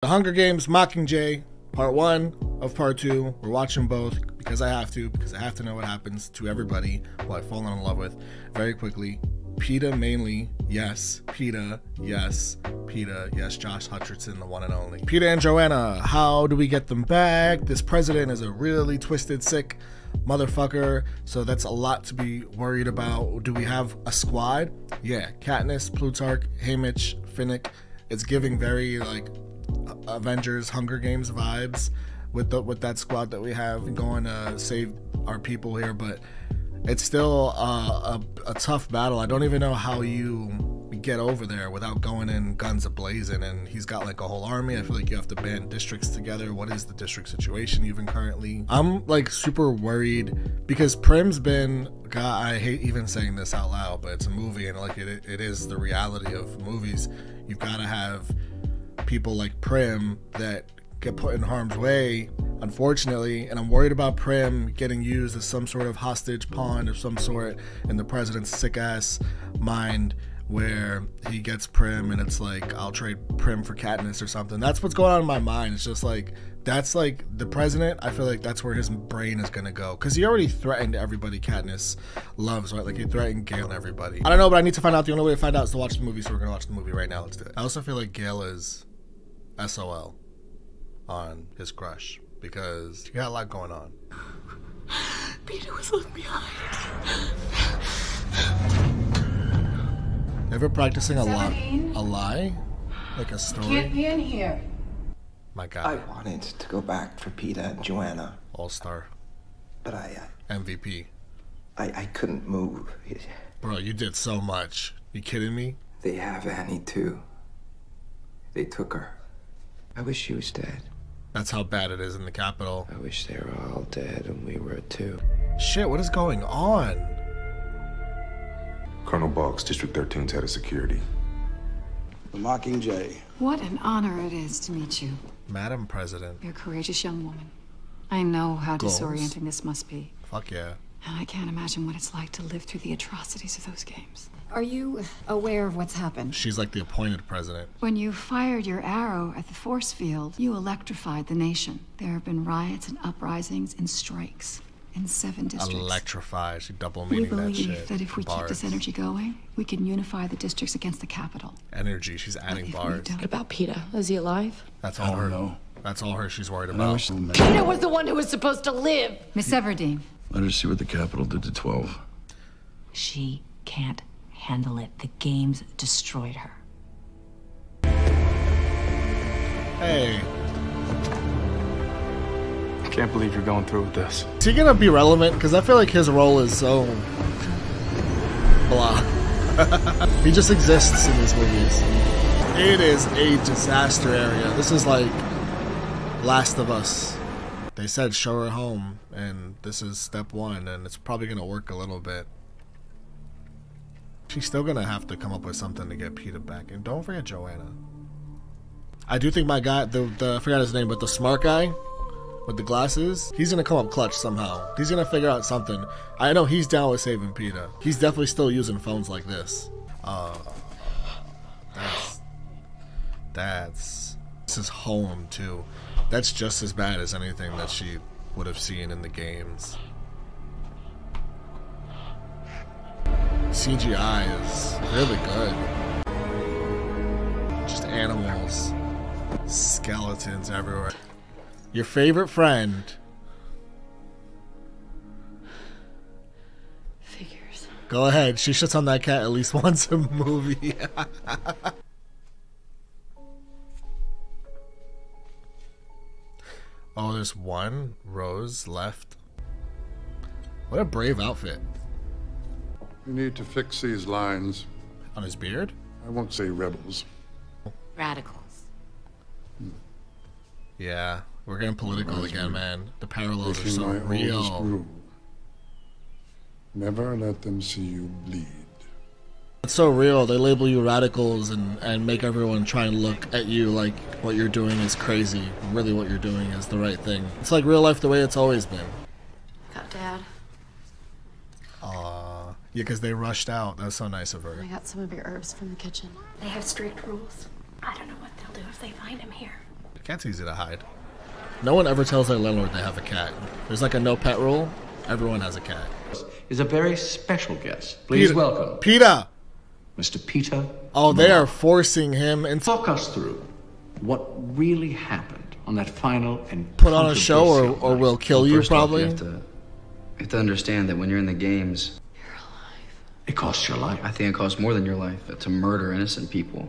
The Hunger Games, Mockingjay, part 1 of part 2. We're watching both because I have to know what happens to everybody who I've fallen in love with very quickly. Peeta mainly, yes. Peeta, yes. Peeta, yes. Josh Hutcherson, the one and only. Peeta and Joanna, how do we get them back? This president is a really twisted, sick motherfucker, so that's a lot to be worried about. Do we have a squad? Yeah, Katniss, Plutarch, Haymitch, Finnick. It's giving very like Avengers Hunger Games vibes with that squad that we have going to save our people here, but it's still a tough battle. I don't even know how you get over there without going in guns a-blazing, and he's got like a whole army. I feel like you have to band districts together. What is the district situation even currently? I'm like super worried because Prim's been, God, I hate even saying this out loud, but it's a movie and like it is the reality of movies. You've got to have people like Prim that get put in harm's way, unfortunately, and I'm worried about Prim getting used as some sort of hostage pawn of some sort in the president's sick ass mind, where he gets Prim and it's like, I'll trade Prim for Katniss or something. That's what's going on in my mind. It's just like, that's like the president. I feel like that's where his brain is gonna go, because he already threatened everybody Katniss loves, right? Like he threatened Gale and everybody. I don't know, but I need to find out. The only way to find out is to watch the movie, so we're gonna watch the movie right now. Let's do it. I also feel like Gale is SOL on his crush because he got a lot going on. Peeta was left behind. Ever practicing a lie? Like a story? Can't be in here. My God. I wanted to go back for Peeta and Joanna. All-star. But MVP. I couldn't move. Bro, you did so much. You kidding me? They have Annie too. They took her. I wish she was dead. That's how bad it is in the Capitol. I wish they were all dead and we were too. Shit, what is going on? Colonel Boggs, District 13's head of security. The Mockingjay. What an honor it is to meet you. Madam President. You're a courageous young woman. I know how Goals. disorienting this must be. Fuck yeah. And I can't imagine what it's like to live through the atrocities of those games. Are you aware of what's happened? She's like the appointed president. When you fired your arrow at the force field, you electrified the nation. There have been riots and uprisings and strikes in 7 districts. Electrified. She double We meaning that believe shit. that if we keep this energy going, we can unify the districts against the capital. Energy. She's adding If we bars. don't- What about Peeta? Is he alive? That's I all don't her. know. That's all her. She's worried And I about. wish them Peeta was the one who was supposed to live. Miss Everdeen. Let her see what the Capitol did to 12. She can't handle it. The games destroyed her. Hey. I can't believe you're going through with this. Is he gonna be relevant? Because I feel like his role is so blah. He just exists in these movies. It is a disaster area. This is like Last of Us. They said show her home, and this is step 1, and it's probably gonna work a little bit. She's still gonna have to come up with something to get Peeta back, and don't forget Joanna. I do think my guy, I forgot his name, but the smart guy with the glasses, he's gonna come up clutch somehow. He's gonna figure out something. I know he's down with saving Peeta. He's definitely still using phones like this. This is home too. That's just as bad as anything that she would have seen in the games. CGI is really good. Just animals, skeletons everywhere. Your favorite friend. Figures. Go ahead. She shits on that cat at least once a movie. Oh, there's one rose left. What a brave outfit. You need to fix these lines. On his beard? I won't say rebels. Radicals. Yeah, we're getting political again, man. The parallels are Breaking so my oldest real. rule. Never let them see you bleed. It's so real. They label you radicals and make everyone try and look at you like what you're doing is crazy. Really what you're doing is the right thing. It's like real life the way it's always been. Got Dad. Yeah, because they rushed out. That was so nice of her. I got some of your herbs from the kitchen. They have strict rules. I don't know what they'll do if they find him here. Cat's easy to hide. No one ever tells their landlord they have a cat. There's like a no pet rule. Everyone has a cat. Is a very special guest. Please welcome Peter. Mr. Peter. Oh, they are forcing him and talk us through what really happened on that final and put on a show, or we'll kill you. Probably. You have to understand that when you're in the games, You're alive. It costs your life. I think it costs more than your life to murder innocent people.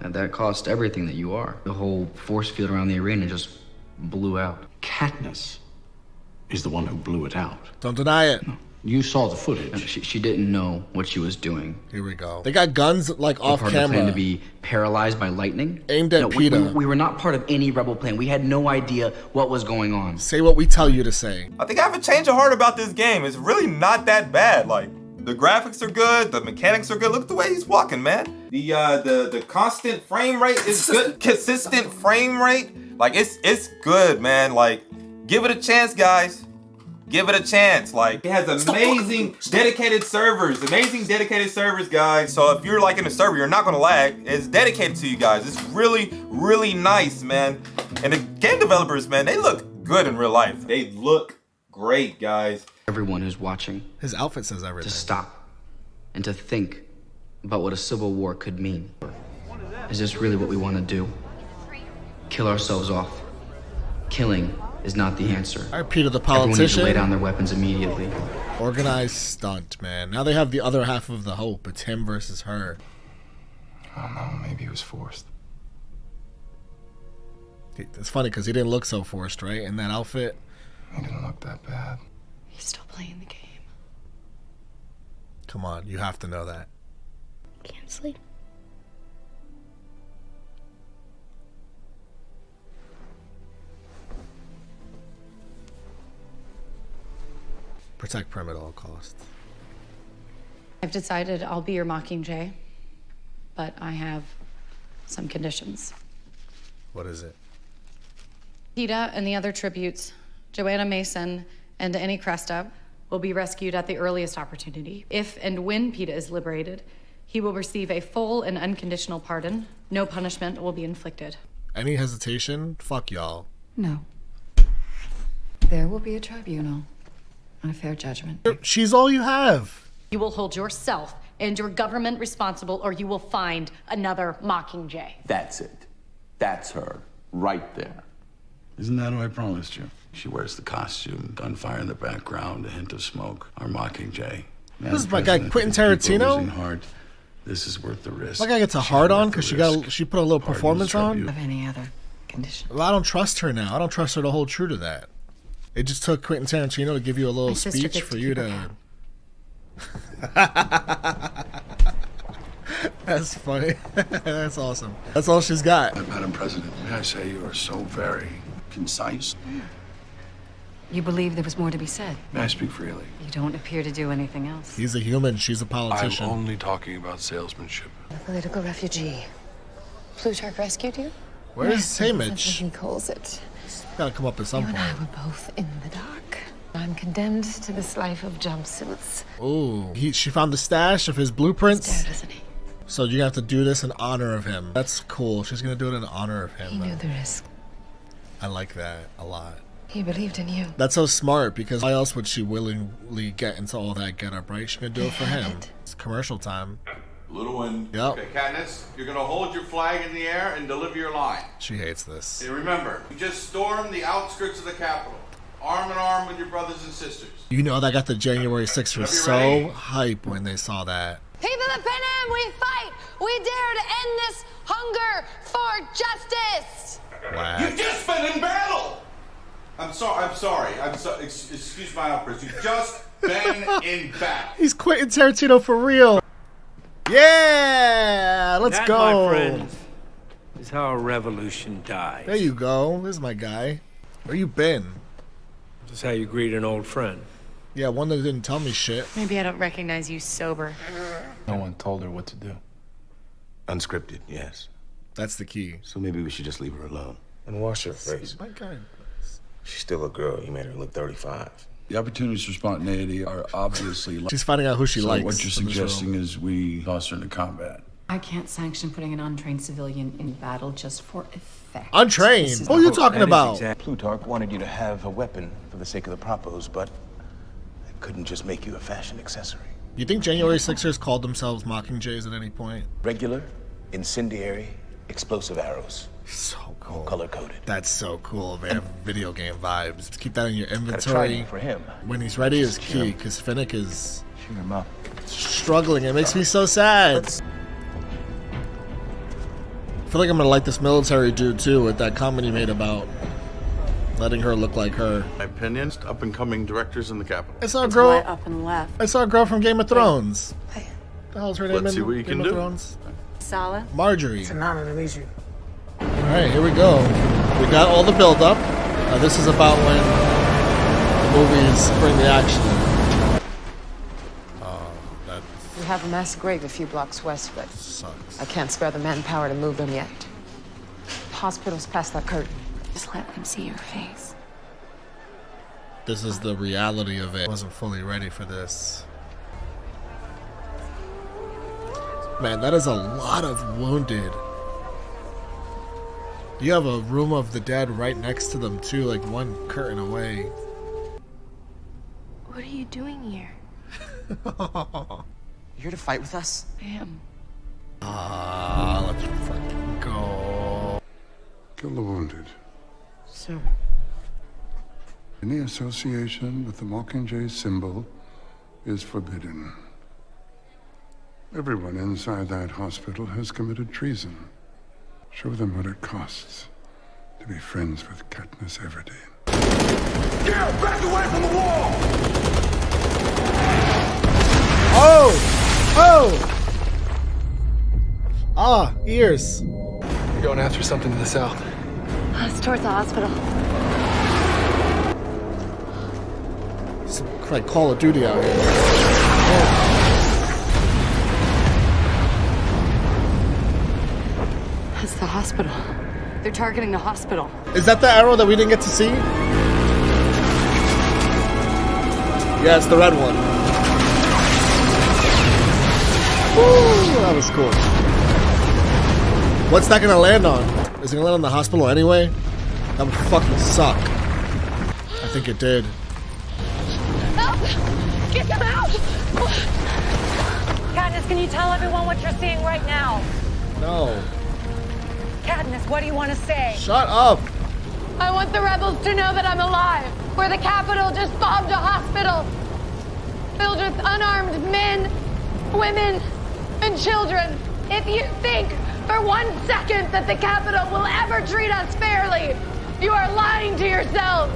And that cost everything that you are. The whole force field around the arena just blew out. Katniss is the one who blew it out. Don't deny it. No, you saw the footage. She didn't know what she was doing. Here we go. They got guns like off part of the camera. plan to be paralyzed by lightning. Aimed at Peter. We were not part of any rebel plan. We had no idea what was going on. Say what we tell you to say. I think I have a change of heart about this game. It's really not that bad. Like, the graphics are good, the mechanics are good. Look at the way he's walking, man. The constant frame rate is good. Consistent frame rate. Like, it's good, man. Like, give it a chance, guys. Give it a chance. Like, it has amazing dedicated servers. Amazing dedicated servers, guys. So if you're like in a server, you're not gonna lag. It's dedicated to you guys. It's really, really nice, man. And the game developers, man, they look good in real life. They look great, guys. Everyone who's watching. His outfit says everything. To stop and to think about what a civil war could mean. Is this really what we want to do? Kill ourselves off. Killing is not the answer. All right, Peter, the Everyone needs politician. to lay down their weapons immediately. Organized stunt, man. Now they have the other half of the hope. It's him versus her. I don't know, maybe it was forced. It's funny because he didn't look so forced, right? In that outfit. He didn't look that bad. He's still playing the game. Come on, you have to know that. Can't sleep. Protect Prim at all costs. I've decided I'll be your Mockingjay, but I have some conditions. What is it? PETA and the other tributes, Joanna Mason and any Cresta, will be rescued at the earliest opportunity. If and when PETA is liberated, he will receive a full and unconditional pardon. No punishment will be inflicted. Any hesitation? Fuck y'all. No. There will be a tribunal and a fair judgment. She's all you have. You will hold yourself and your government responsible, or you will find another Mockingjay. That's it. That's her, right there. Isn't that who I promised you? She wears the costume, gunfire in the background, a hint of smoke. Our Mockingjay. This is my guy Quentin Tarantino. Hard. This is worth the risk. My guy gets a hard on because she put a little performance on. Of any other condition. Well, I don't trust her now. I don't trust her to hold true to that. It just took Quentin Tarantino to give you a little speech for you to. That's funny. That's awesome. That's all she's got. Madam President, may I say you are so very concise. You believe there was more to be said? May I speak freely? You don't appear to do anything else. He's a human. She's a politician. I'm only talking about salesmanship. A political refugee. Plutarch rescued you? Where's Yes, that's what Haymitch? he calls it. Gotta come up at some You and point. I were both in the dark. I'm condemned to this life of jumpsuits. Ooh, she found the stash of his blueprints. Dead, isn't he? So you have to do this in honor of him. That's cool. She's gonna do it in honor of him. He knew the risk. I like that a lot. He believed in you. That's so smart because why else would she willingly get into all that getup, right? She's gonna do it for him. It's commercial time. Little one. Yep. Okay, Katniss, you're gonna hold your flag in the air and deliver your line. She hates this. And remember, you just stormed the outskirts of the Capitol, arm in arm with your brothers and sisters. You know that got the January 6th was so ready? hype when they saw that. People of Panem, we fight! We dare to end this hunger for justice! Wow. You've just been in battle! I'm sorry. Excuse my outburst. You've just been in battle. He's Quentin Tarantino for real. Yeah, let's That, go. my friends, is how a revolution dies. There you go. There's my guy. Where you been? This is how you greet an old friend. Yeah, one that didn't tell me shit. Maybe I don't recognize you sober. No one told her what to do. Unscripted, yes. That's the key. So maybe we should just leave her alone. And wash her face. My guy. She's still a girl. You made her look 35. The opportunities for spontaneity are obviously. She's finding out who she likes What you're in this suggesting film. is we toss her into combat. I can't sanction putting an untrained civilian in battle just for effect. Untrained? What are you talking about? Plutarch wanted you to have a weapon for the sake of the propos, but I couldn't just make you a fashion accessory. You think January 6ers called themselves Mockingjays at any point? Regular, incendiary, explosive arrows. So cool. Color-coded. That's so cool, man. Video game vibes. Just keep that in your Gotta try inventory. it for him. When he's ready is key, because Finnick is Cheer him up. struggling. It makes me so sad. I feel like I'm gonna like this military dude too, with that comment he made about letting her look like her. My opinions, up-and-coming directors in the Capitol. I saw a girl. Up and left. I saw a girl from Game of Thrones. Hey. The hell's her name? Let's see in what you Game can of do. Thrones? Sala. Marjorie. It's an honor to meet you. All right, here we go. We got all the build-up. This is about when the movies bring the action in. Oh, that We have a mass grave a few blocks west, but sucks. I can't spare the manpower to move them yet. The hospital's past that curtain. Just let them see your face. This is the reality of it. I wasn't fully ready for this. Man, that is a lot of wounded. You have a room of the dead right next to them too, like one curtain away. What are you doing here? You here to fight with us? I am. Let's fucking go. Kill the wounded. Sir. Any association with the Mockingjay symbol is forbidden. Everyone inside that hospital has committed treason. Show them what it costs to be friends with Katniss Everdeen. Get back away from the wall! Ah, ears. You're going after something to the south. It's towards the hospital. Some like Call of Duty out here. That's the hospital. They're targeting the hospital. Is that the arrow that we didn't get to see? Yeah, it's the red one. Woo, that was cool. What's that gonna land on? Is it gonna land on the hospital anyway? That would fucking suck. I think it did. Help! Get them out! Katniss, can you tell everyone what you're seeing right now? No. Katniss, what do you want to say? Shut up! I want the rebels to know that I'm alive. Where the Capitol just bombed a hospital filled with unarmed men, women, and children. If you think for 1 second that the Capitol will ever treat us fairly, you are lying to yourselves.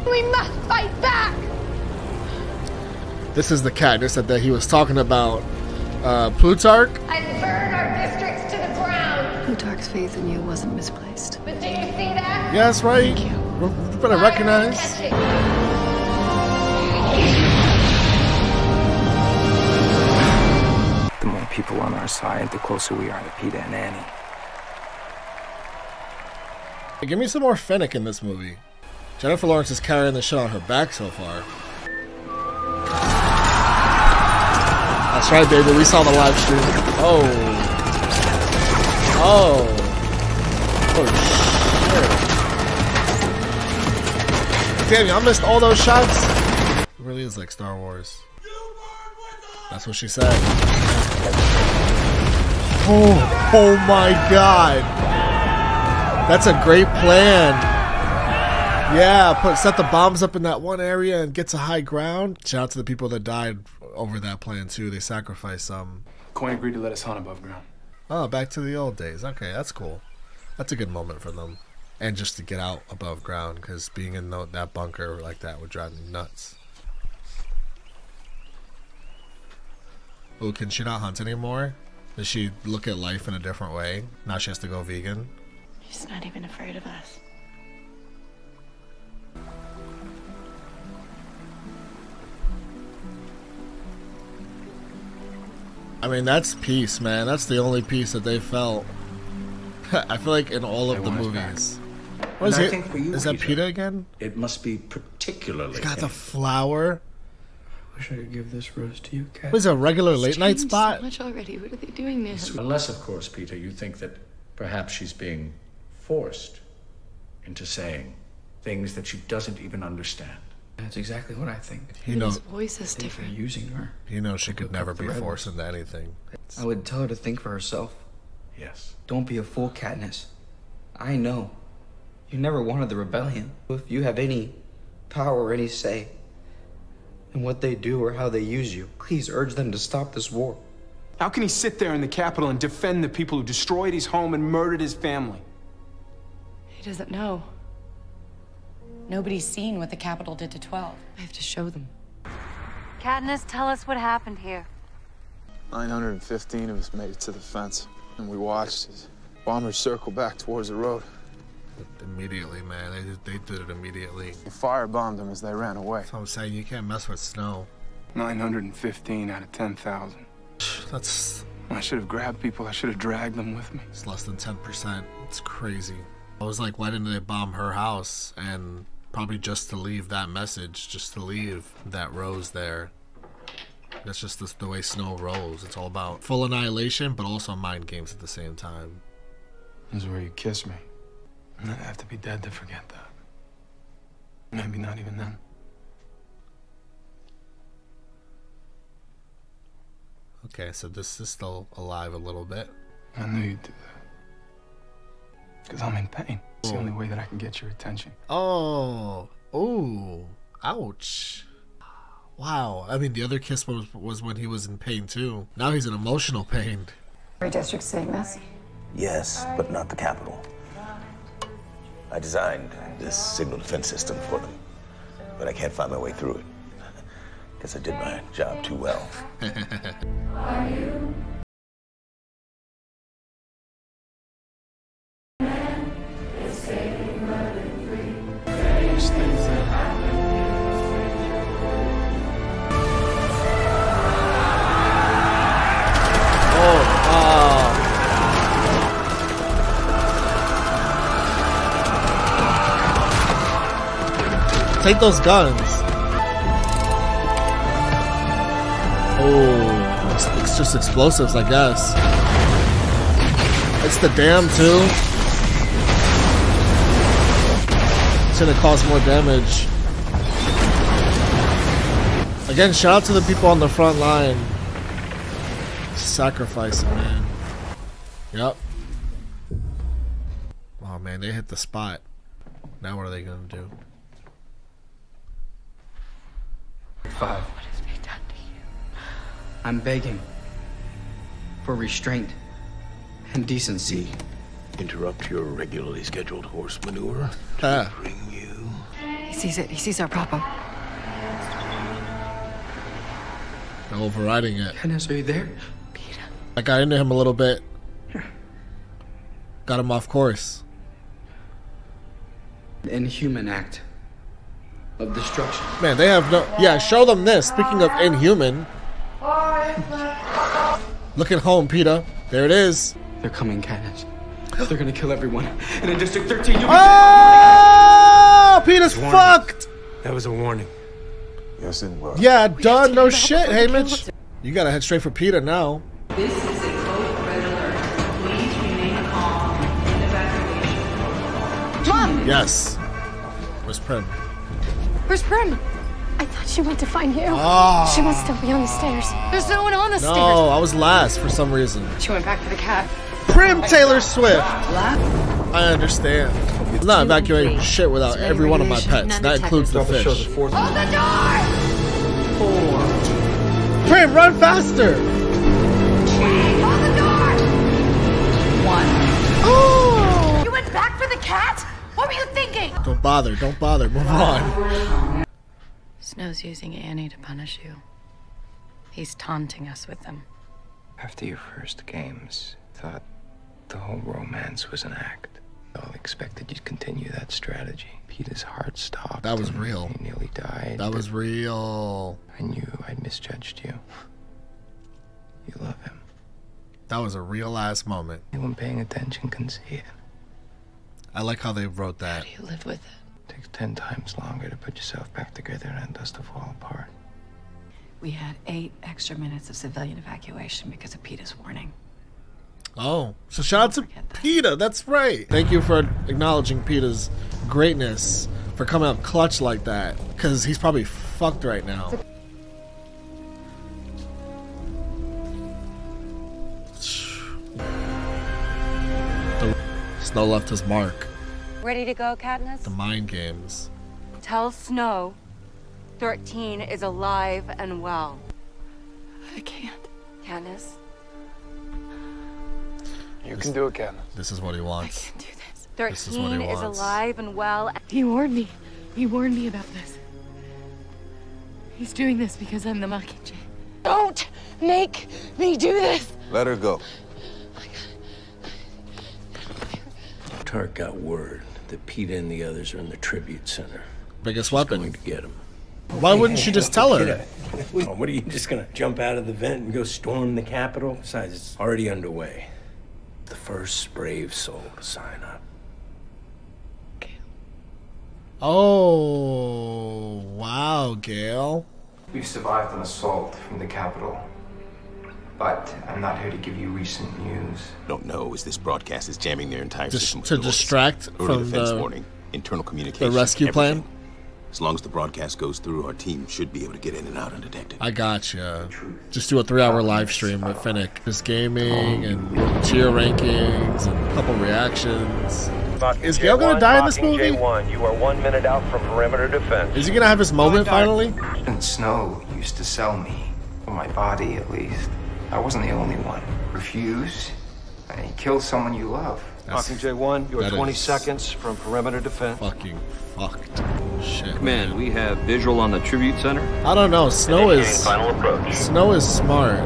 We must fight back. This is the Katniss that he was talking about. Plutarch? And burn our districts to the ground. Plutarch's faith in you wasn't misplaced. But do you see that? Yeah, that's right. You better recognize. The more people on our side, the closer we are to Peeta and Annie. Hey, give me some more Finnick in this movie. Jennifer Lawrence is carrying the shit on her back so far. That's right, baby. We saw the live stream. Oh. Oh. Oh, shit. Damn, I missed all those shots. It really is like Star Wars. That's what she said. Oh my god. That's a great plan. Yeah, set the bombs up in that one area and get to high ground. Shout out to the people that died over that plan too. They sacrificed some. Coin agreed to let us hunt above ground. Oh, back to the old days. Okay, that's cool. That's a good moment for them. And just to get out above ground, because being in that bunker like that would drive me nuts. Oh, can she not hunt anymore? Does she look at life in a different way? Now she has to go vegan? He's not even afraid of us. I mean, that's peace, man. That's the only peace that they felt. I feel like in all of the movies. What is And I it? think for you, Is that Peter, Peeta again? It must be particularly He's got the painful. flower. Wish I could give this rose to you, Kat. Was it a regular late night spot? So much already. What are they doing there? Unless, of course, Peter, you think that perhaps she's being forced into saying things that she doesn't even understand. That's exactly what I think. He knows. His voice is different. They're using her. He knows she could never be forced into anything. I would tell her to think for herself. Yes. Don't be a fool, Katniss. I know. You never wanted the rebellion. If you have any power or any say in what they do or how they use you, please urge them to stop this war. How can he sit there in the Capitol and defend the people who destroyed his home and murdered his family? He doesn't know. Nobody's seen what the Capitol did to 12. I have to show them. Katniss, tell us what happened here. 915 of us made it to the fence, and we watched as bombers circle back towards the road. Immediately, man. They did it immediately. They firebombed them as they ran away. That's what I'm saying. You can't mess with snow. 915 out of 10,000. That's... I should have grabbed people. I should have dragged them with me. It's less than 10%. It's crazy. I was like, why didn't they bomb her house? And probably just to leave that message, just to leave that rose there. That's just the way snow rolls. It's all about full annihilation, but also mind games at the same time. This is where you kiss me. And I'd have to be dead to forget that. Maybe not even then. Okay, so this is still alive a little bit. I knew you'd do that. Because I'm in pain. It's the only way that I can get your attention. Oh. Oh. Ouch. Wow. I mean, the other kiss was when he was in pain, too. Now he's in emotional pain. Every district saying this? Yes, but not the Capitol. I designed this signal defense system for them, but I can't find my way through it. Guess I did my job too well. Are you? Take those guns. Oh, it's just explosives, I guess. It's the dam, too. It's gonna cause more damage. Again, shout out to the people on the front line. Sacrificing, man. Yep. Oh, man, they hit the spot. Now what are they gonna do? 5. What has been done to you? I'm begging for restraint and decency. Interrupt your regularly scheduled horse maneuver. Bring you. He sees it. He sees our papa. They're overriding it. Katniss, are you there? I got into him a little bit. Got him off course. An inhuman act of destruction. Man, they have no... Yeah, show them this. Speaking of inhuman. Look at home, Peter. There it is. They're coming, Katniss. They're gonna kill everyone. And in District 13, you'll be Oh! Peter's fucked! That was a warning. Yes, it was. Yeah, done. No shit, Haymitch. You gotta head straight for Peter now. This is a code red alert. Please remain calm and evacuation. Mom! Yes. Where's Prim? Where's Prim? I thought she went to find you. Oh. She must still be on the stairs. There's no one on the stairs. No, I was last for some reason. She went back for the cat. Prim Taylor Swift. I understand. I'm not evacuating shit without every one of my pets. That includes the fish. Hold the door! 4. Prim, run faster! Hold the door! 1. Oh! You went back for the cat? What were you thinking? Don't bother. Don't bother. Move on. Snow's using Annie to punish you. He's taunting us with them. After your first games, thought the whole romance was an act. All expected you'd continue that strategy. Peter's heart stopped. That was real. He nearly died. That was real. I knew I'd misjudged you. You love him. That was a real ass moment. Anyone paying attention can see it. I like how they wrote that. How do you live with it? It takes 10 times longer to put yourself back together than it does to fall apart. We had 8 extra minutes of civilian evacuation because of Peter's warning. Oh, so shout out to Peter. That's right. Thank you for acknowledging Peter's greatness, for coming up clutch like that, because he's probably fucked right now. Snow left his mark. Ready to go, Katniss? The mind games. Tell Snow 13 is alive and well. I can't. Katniss? You can do it, Katniss. This is what he wants. I can't do this. 13 is alive and well. He warned me. He warned me about this. He's doing this because I'm the Mockingjay. Don't make me do this. Let her go. Tark got word that Peter and the others are in the tribute center. Biggest She's weapon. going to get him. Why wouldn't she just tell her? What are you just gonna jump out of the vent and go storm the Capitol? Besides, it's already underway. The first brave soul to sign up. Oh, wow, Gale. We've survived an assault from the Capitol, but I'm not here to give you recent news. Don't know as this broadcast is jamming their entire system To distract from warning, internal communication, the rescue plan. As long as the broadcast goes through, our team should be able to get in and out undetected. I gotcha. Just do a 3-hour live stream with Finnick. Just gaming and tier rankings and a couple reactions. Is Gale gonna die in this movie? Mockingjay 1, you are 1 minute out from perimeter defense. Is he gonna have his moment finally? And Snow used to sell me, for my body at least. I wasn't the only one. Refuse, and you kill someone you love. Mockingjay 1, you are 20 seconds from perimeter defense. Fucking fucked. Shit. Command, we have visual on the tribute center. I don't know. Snow is final approach. Snow is smart.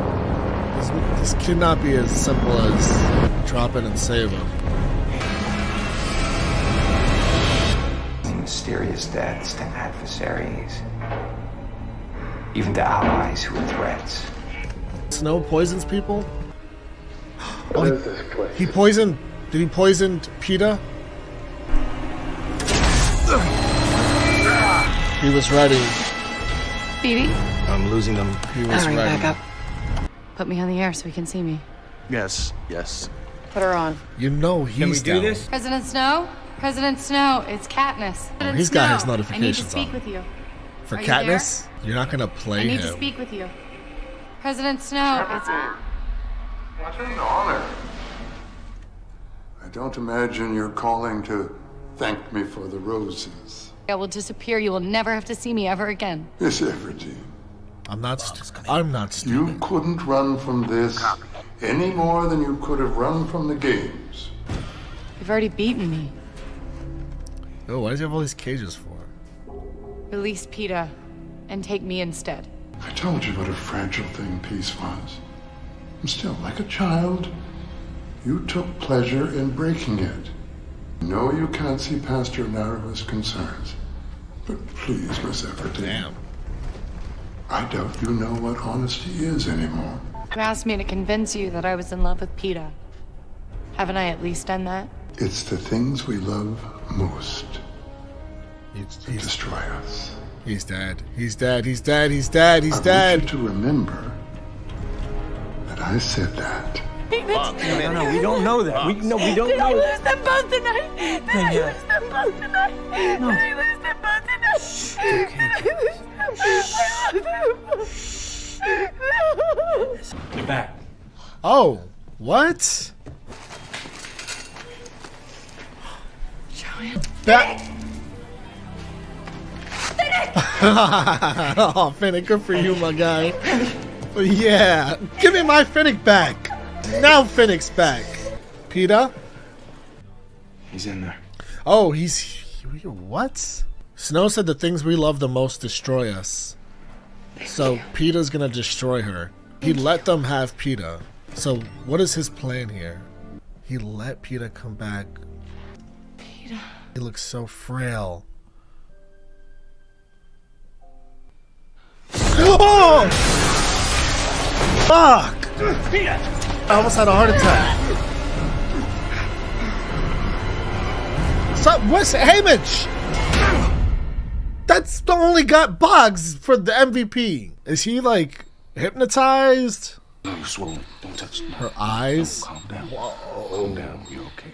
This cannot be as simple as drop in and save him. Mysterious deaths to adversaries, even to allies who are threats. Snow poisons people? Oh, he poisoned. Did he poison Peter? He was ready. Phoebe? I'm losing them. He was ready. Back up. Put me on the air so he can see me. Yes. Put her on. You know he's Can we do down. this? President Snow? President Snow, it's Katniss. Oh, he's got his notifications I need to speak on. with you. For Are you Katniss? You're not gonna play I need him. to speak with you. President Snow, it's... What an honor. I don't imagine you're calling to thank me for the roses. I will disappear. You will never have to see me ever again. Miss Everdeen. I'm not stupid. You couldn't run from this any more than you could have run from the games. You've already beaten me. Oh, why does he have all these cages for? Release Peter and take me instead. I told you what a fragile thing peace was. And still, like a child, you took pleasure in breaking it. No, you can't see past your narrowest concerns. But please, Miss Everdeen. Damn. I doubt you know what honesty is anymore. You asked me to convince you that I was in love with Peter. Haven't I at least done that? It's the things we love most that destroy us. He's dead. He's dead. He's dead. He's dead. He's dead. I want you to remember that I said that. No, we don't know that. We don't know. Did I lose them both tonight? Did I lose them both tonight? Did I lose them both tonight? You're back. Oh, what? Back. Oh, Finnick, good for you, my guy. But yeah, give me my Finnick back. Now Finnick's back. Peter? He's in there. Oh, he's... What? Snow said the things we love the most destroy us. So Peter's gonna destroy her. He let them have Peter. So what is his plan here? He let Peter come back. Peter. He looks so frail. Oh! Fuck! Peter! I almost had a heart attack. Stop! What's Haymitch? That's the only got Boggs for the MVP. Is he like hypnotized? No, you're swollen. Don't touch her eyes. Calm down. Whoa. Calm down. You're okay.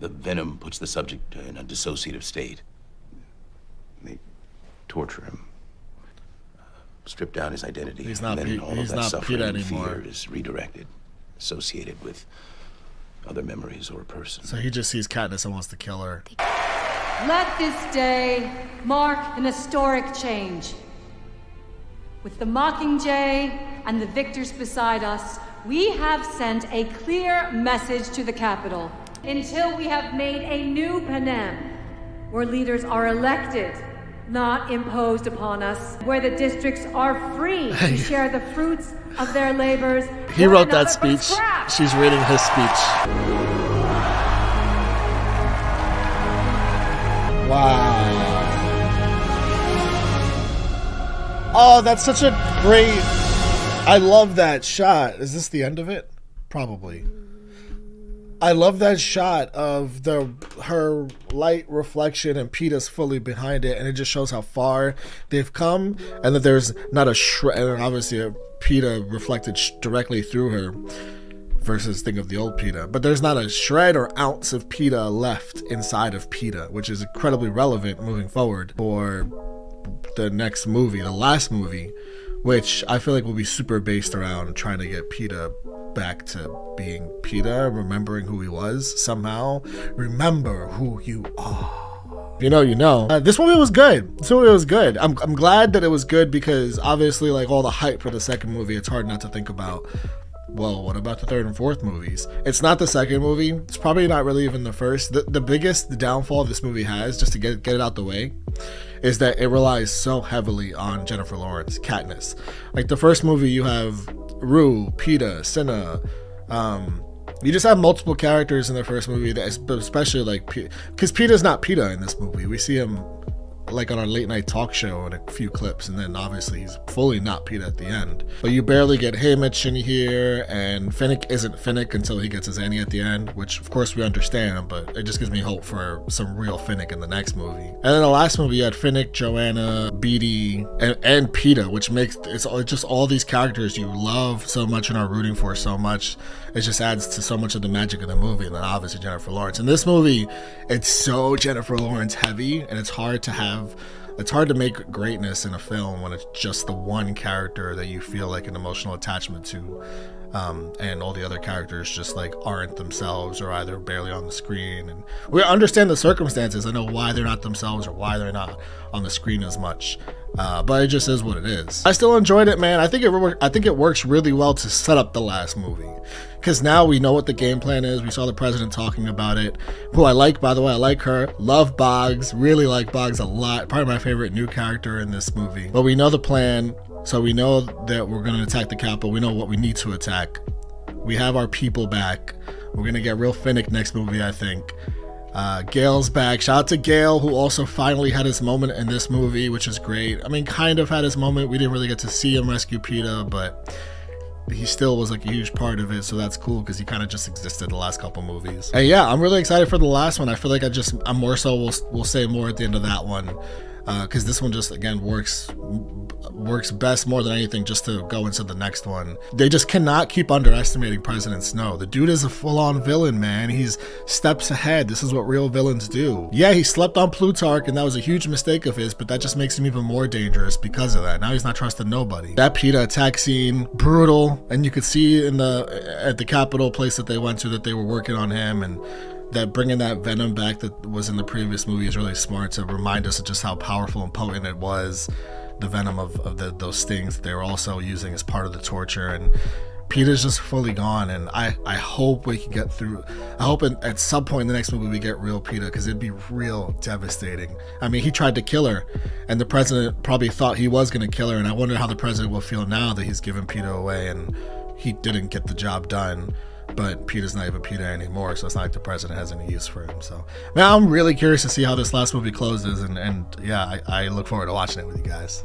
The venom puts the subject in a dissociative state. They torture him, strip down his identity. He's not. And then all of He's that not suffering Peter and anymore. fear is redirected, associated with other memories or a person. So he just sees Katniss and wants to kill her. Let this day mark an historic change. With the Mockingjay and the victors beside us, we have sent a clear message to the Capitol. Until we have made a new Panem, where leaders are elected, not imposed upon us, where the districts are free to share the fruits of their labors. He wrote that speech. She's reading his speech. Wow. Oh, that's such a great... I love that shot. Is this the end of it? Probably. I love that shot of her light reflection and Peeta's fully behind it, and it just shows how far they've come, and that there's not a shred, and obviously Peeta reflected directly through her versus think of the old Peeta, but there's not a shred or ounce of Peeta left inside of Peeta, which is incredibly relevant moving forward for the next movie, the last movie, which I feel like will be super based around trying to get Peeta back to being Peeta, remembering who he was somehow. Remember who you are. You know, you know. This movie was good. This movie was good. I'm glad that it was good, because obviously, like, all the hype for the second movie, it's hard not to think about, well, what about the third and fourth movies? It's not the second movie. It's probably not really even the first. The biggest downfall this movie has, just to get it out the way, is that it relies so heavily on Jennifer Lawrence, Katniss. Like, the first movie, you have Rue, Peeta, Cinna. You just have multiple characters in the first movie, that especially like, because Peeta's not Peeta in this movie. We see him like on our late night talk show in a few clips, and then obviously he's fully not Peeta at the end. But you barely get Haymitch in here, and Finnick isn't Finnick until he gets his Annie at the end, which of course we understand, but it just gives me hope for some real Finnick in the next movie. And then the last movie, you had Finnick, Joanna, Beetee, and Peeta, which makes it's just all these characters you love so much and are rooting for so much. It just adds to so much of the magic of the movie, and then obviously Jennifer Lawrence. In this movie, it's so Jennifer Lawrence heavy, and it's hard to make greatness in a film when it's just the one character that you feel like an emotional attachment to, and all the other characters just like aren't themselves, or either barely on the screen. And we understand the circumstances. I know why they're not themselves or why they're not on the screen as much, but it just is what it is. I still enjoyed it, man. I think it works really well to set up the last movie, because now we know what the game plan is. We saw the president talking about it, who I like, by the way. I like her. Love Boggs. Really like Boggs a lot. Probably my favorite new character in this movie. But we know the plan, so we know that we're going to attack the Capitol. We know what we need to attack. We have our people back. We're going to get real Finnick next movie, I think. Gale's back. Shout out to Gale, who also finally had his moment in this movie, which is great. I mean, kind of had his moment. We didn't really get to see him rescue Peeta, but he still was like a huge part of it, so that's cool, because he kind of just existed the last couple movies. And yeah, I'm really excited for the last one. I feel like I'm more so, we'll say more at the end of that one, because this one just, again, works best more than anything just to go into the next one. They just cannot keep underestimating President Snow. The dude is a full-on villain, man. He's steps ahead. This is what real villains do. Yeah, he slept on Plutarch, and that was a huge mistake of his, but that just makes him even more dangerous because of that. Now he's not trusting nobody. That Peeta attack scene, brutal, and you could see at the Capitol place that they went to that they were working on him, and that bringing that venom back that was in the previous movie is really smart to remind us of just how powerful and potent it was. The venom of those stings that they were also using as part of the torture, and Peeta's just fully gone. And I hope we can get through. I hope at some point in the next movie we get real Peeta, because it'd be real devastating. I mean, he tried to kill her, and the president probably thought he was going to kill her, and I wonder how the president will feel now that he's given Peeta away and he didn't get the job done. But Peeta's not even Peeta anymore, so it's not like the president has any use for him. So, man, I'm really curious to see how this last movie closes, and yeah, I look forward to watching it with you guys.